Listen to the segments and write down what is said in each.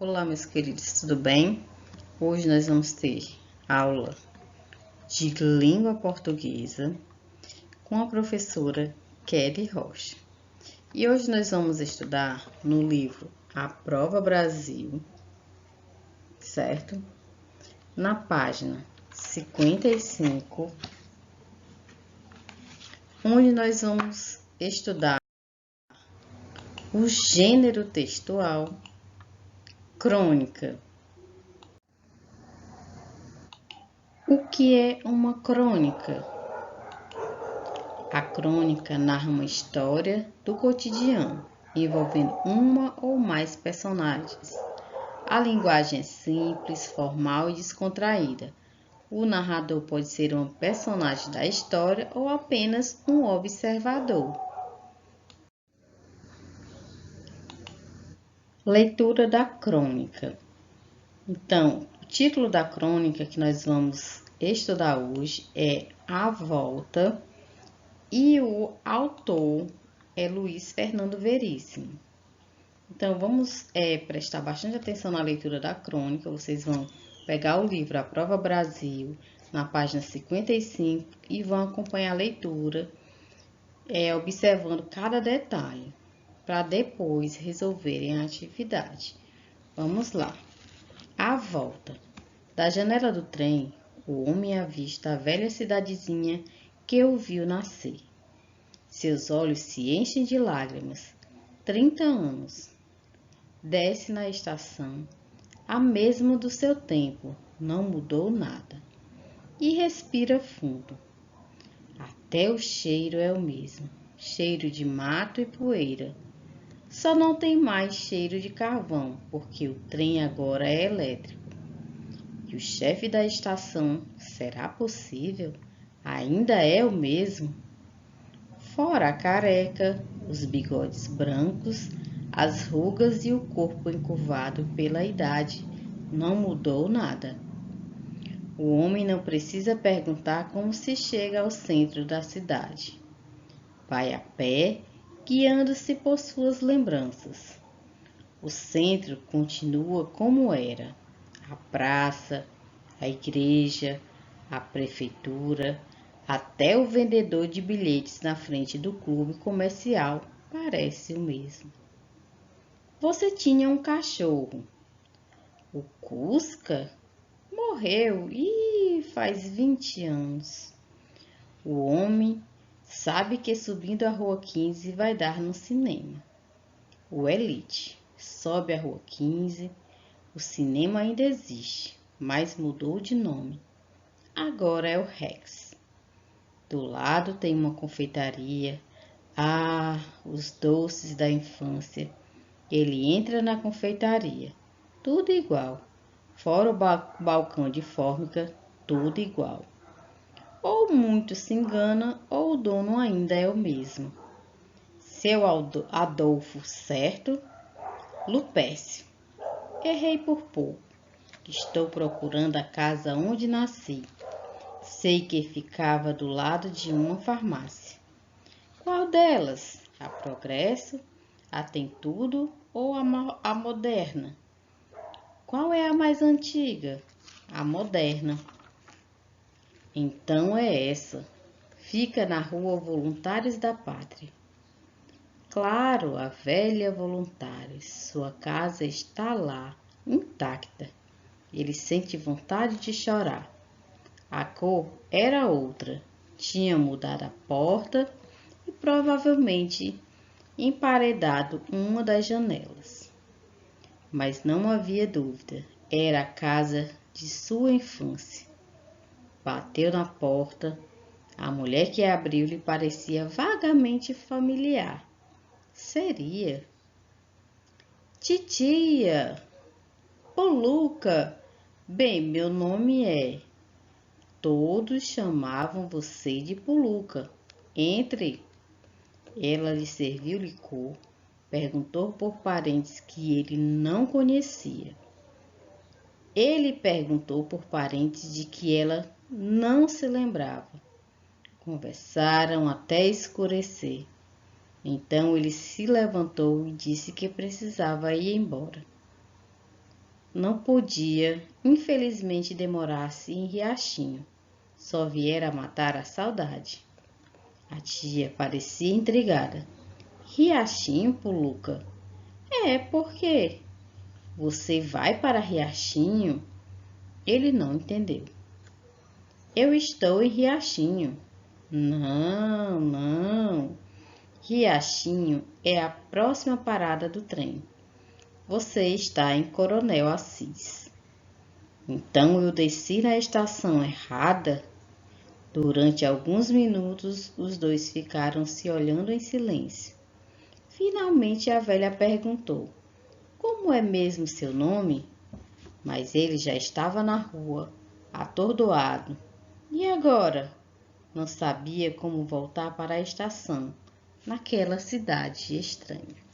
Olá, meus queridos, tudo bem? Hoje nós vamos ter aula de língua portuguesa com a professora Kelly Rocha. E hoje nós vamos estudar no livro A Prova Brasil, certo? Na página 55, onde nós vamos estudar o gênero textual, crônica. O que é uma crônica? A crônica narra uma história do cotidiano, envolvendo uma ou mais personagens. A linguagem é simples, formal e descontraída. O narrador pode ser um personagem da história ou apenas um observador. Leitura da crônica. Então, o título da crônica que nós vamos estudar hoje é A Volta e o autor é Luiz Fernando Veríssimo. Então, vamos prestar bastante atenção na leitura da crônica. Vocês vão pegar o livro A Prova Brasil, na página 55, e vão acompanhar a leitura, observando cada detalhe, para depois resolverem a atividade. Vamos lá. A volta. Da janela do trem, o homem avista a velha cidadezinha que o viu nascer. Seus olhos se enchem de lágrimas. 30 anos. Desce na estação, a mesma do seu tempo, não mudou nada. E respira fundo. Até o cheiro é o mesmo, cheiro de mato e poeira. Só não tem mais cheiro de carvão, porque o trem agora é elétrico. E o chefe da estação, será possível? Ainda é o mesmo? Fora a careca, os bigodes brancos, as rugas e o corpo encurvado pela idade, não mudou nada. O homem não precisa perguntar como se chega ao centro da cidade. Vai a pé, guiando-se por suas lembranças. O centro continua como era: a praça, a igreja, a prefeitura, até o vendedor de bilhetes na frente do clube comercial parece o mesmo. Você tinha um cachorro. O Cusca morreu e faz 20 anos. O homem sabe que subindo a Rua 15 vai dar no cinema. O Elite sobe a Rua 15. O cinema ainda existe, mas mudou de nome. Agora é o Rex. Do lado tem uma confeitaria. Ah, os doces da infância. Ele entra na confeitaria. Tudo igual. Fora o balcão de fórmica, tudo igual. Ou muito se engana, ou o dono ainda é o mesmo. Seu Adolfo, certo? Lupécio. Errei por pouco. Estou procurando a casa onde nasci. Sei que ficava do lado de uma farmácia. Qual delas? A Progresso, a Tem Tudo ou a Moderna? Qual é a mais antiga? A Moderna. Então é essa. Fica na Rua Voluntários da Pátria. Claro, a velha Voluntários. Sua casa está lá, intacta. Ele sente vontade de chorar. A cor era outra. Tinha mudado a porta e provavelmente emparedado uma das janelas. Mas não havia dúvida. Era a casa de sua infância. Bateu na porta. A mulher que abriu lhe parecia vagamente familiar. Seria. Titia! Ô, Luca! Bem, meu nome é... Todos chamavam você de Puluca. Entre. Ela lhe serviu licor, perguntou por parentes que ele não conhecia. Ele perguntou por parentes de que ela não se lembrava. Conversaram até escurecer. Então ele se levantou e disse que precisava ir embora. não podia, infelizmente, demorar-se em Riachinho. Só viera matar a saudade. A tia parecia intrigada. Riachinho, Puluca? Por quê? Você vai para Riachinho? Ele não entendeu. Eu estou em Riachinho. Não, não. Riachinho é a próxima parada do trem. Você está em Coronel Assis. Então eu desci na estação errada? Durante alguns minutos, os dois ficaram se olhando em silêncio. Finalmente a velha perguntou: Como é mesmo seu nome? Mas ele já estava na rua, atordoado. E agora? Não sabia como voltar para a estação, naquela cidade estranha.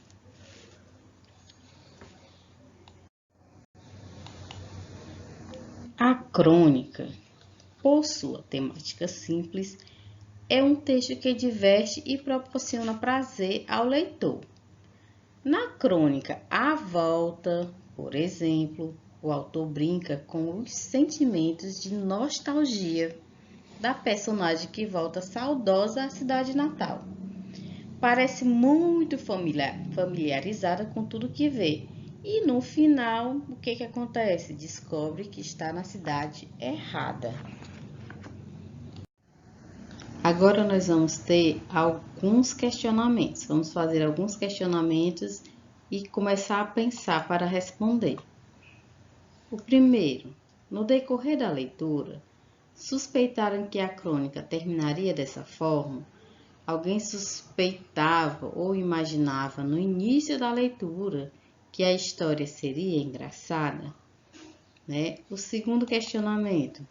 A crônica, por sua temática simples, é um texto que diverte e proporciona prazer ao leitor. Na crônica A Volta, por exemplo, o autor brinca com os sentimentos de nostalgia da personagem que volta saudosa à cidade natal. Parece muito familiarizada com tudo que vê. E no final, o que acontece? Descobre que está na cidade errada. Agora nós vamos ter alguns questionamentos. Vamos fazer alguns questionamentos e começar a pensar para responder. O primeiro, no decorrer da leitura, suspeitaram que a crônica terminaria dessa forma? Alguém suspeitava ou imaginava no início da leitura que a história seria engraçada? O segundo questionamento.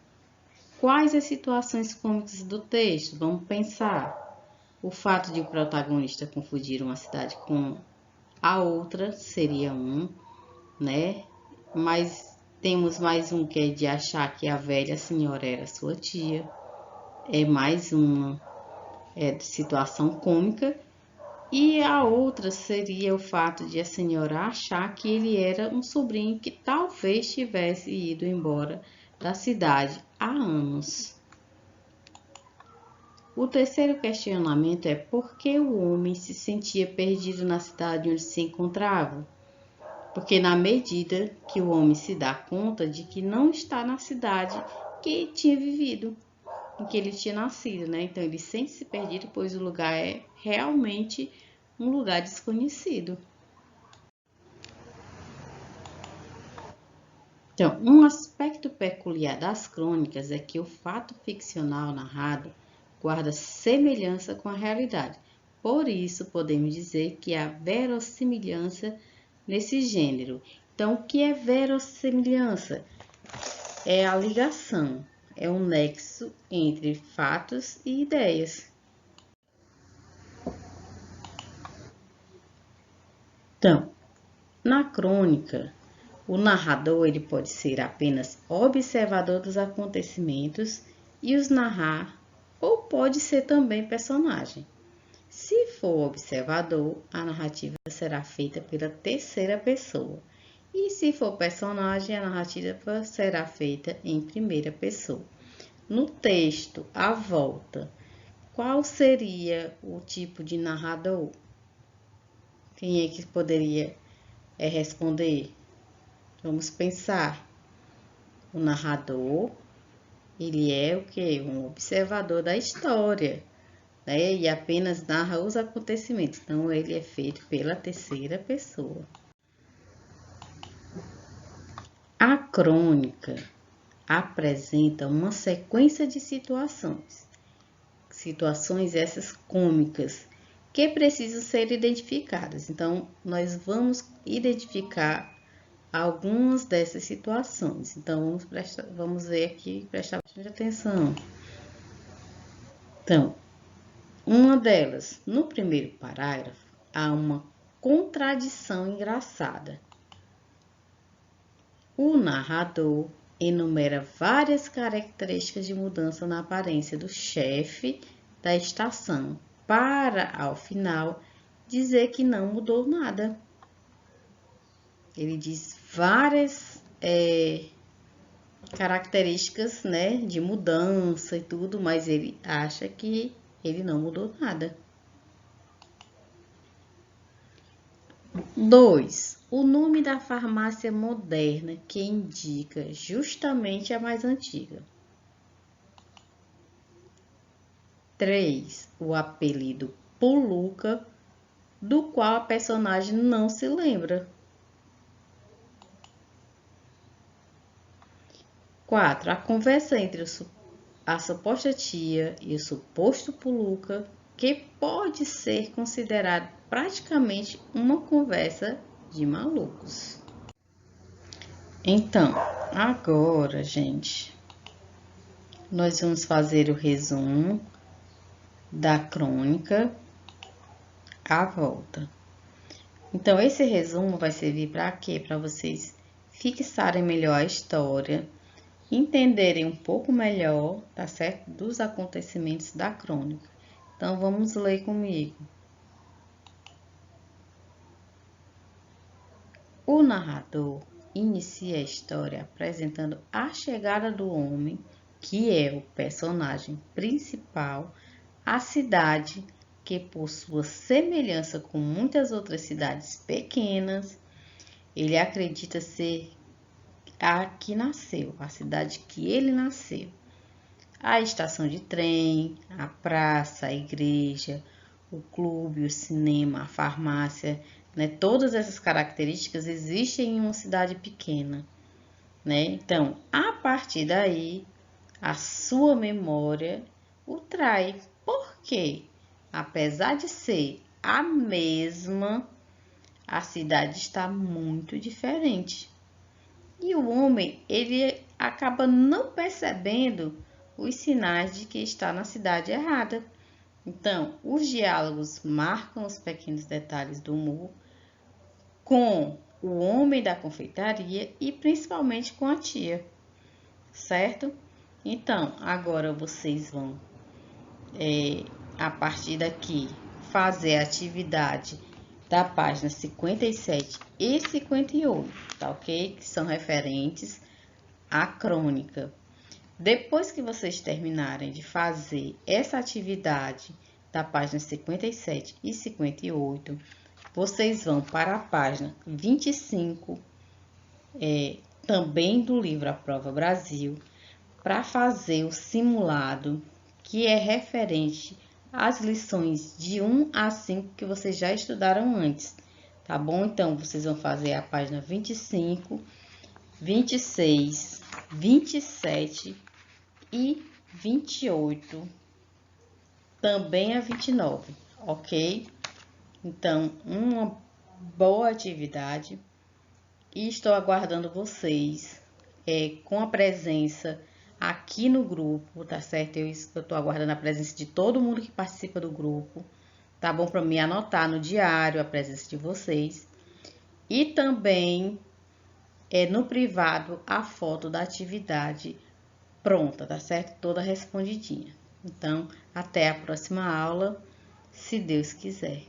Quais as situações cômicas do texto? Vamos pensar. O fato de o protagonista confundir uma cidade com a outra seria um, Mas temos mais um que é de achar que a velha senhora era sua tia. É mais uma situação cômica. E a outra seria o fato de a senhora achar que ele era um sobrinho que talvez tivesse ido embora da cidade há anos. O terceiro questionamento é por que o homem se sentia perdido na cidade onde se encontrava? Porque na medida que o homem se dá conta de que não está na cidade que tinha vivido, em que ele tinha nascido, Então ele sente-se perdido, pois o lugar é realmente um lugar desconhecido. Então, um aspecto peculiar das crônicas é que o fato ficcional narrado guarda semelhança com a realidade. Por isso, podemos dizer que há verossimilhança nesse gênero. Então, o que é verossimilhança? É a ligação, é um nexo entre fatos e ideias. Então, na crônica, o narrador ele pode ser apenas observador dos acontecimentos e os narrar, ou pode ser também personagem. Se for observador, a narrativa será feita pela terceira pessoa. E se for personagem, a narrativa será feita em primeira pessoa. No texto, A Volta, qual seria o tipo de narrador? Quem é que poderia responder? Vamos pensar. O narrador, ele é o quê? Um observador da história, E apenas narra os acontecimentos. Então, ele é feito pela terceira pessoa. A crônica apresenta uma sequência de situações essas cômicas, que precisam ser identificadas. Então, nós vamos identificar algumas dessas situações. Então, vamos ver aqui, prestar bastante atenção. Então, uma delas, no primeiro parágrafo, há uma contradição engraçada. O narrador enumera várias características de mudança na aparência do chefe da estação, para, ao final, dizer que não mudou nada. Ele diz várias características, né, de mudança e tudo, mas ele acha que ele não mudou nada. 2. O nome da farmácia moderna que indica justamente a mais antiga. 3. O apelido Puluca, do qual a personagem não se lembra. 4. A conversa entre a suposta tia e o suposto Puluca, que pode ser considerado praticamente uma conversa de malucos. Então, agora, gente, nós vamos fazer o resumo da crônica A Volta. Então, esse resumo vai servir para quê? Para vocês fixarem melhor a história, entenderem um pouco melhor, tá certo? Dos acontecimentos da crônica. Então, vamos ler comigo. O narrador inicia a história apresentando a chegada do homem, que é o personagem principal, à cidade que, por sua semelhança com muitas outras cidades pequenas, ele acredita ser a que nasceu, a cidade que ele nasceu. A estação de trem, a praça, a igreja, o clube, o cinema, a farmácia, né? Todas essas características existem em uma cidade pequena, né? Então, a partir daí, a sua memória o trai. Por quê? Apesar de ser a mesma, a cidade está muito diferente. E o homem, ele acaba não percebendo os sinais de que está na cidade errada. Então, os diálogos marcam os pequenos detalhes do humor com o homem da confeitaria e principalmente com a tia, certo? Então, agora vocês vão, a partir daqui, fazer a atividade da página 57 e 58, tá ok? Que são referentes à crônica. Depois que vocês terminarem de fazer essa atividade da página 57 e 58, vocês vão para a página 25, também do livro A Prova Brasil, para fazer o simulado, que é referente às lições de 1 a 5 que vocês já estudaram antes, tá bom? Então, vocês vão fazer a página 25, 26, 27 e 28, também a 29, ok? Então, uma boa atividade e estou aguardando vocês com a presença aqui no grupo, tá certo? Eu estou aguardando a presença de todo mundo que participa do grupo, tá bom? Para me anotar no diário a presença de vocês e também no privado a foto da atividade pronta, tá certo? Toda respondidinha. Então, até a próxima aula, se Deus quiser.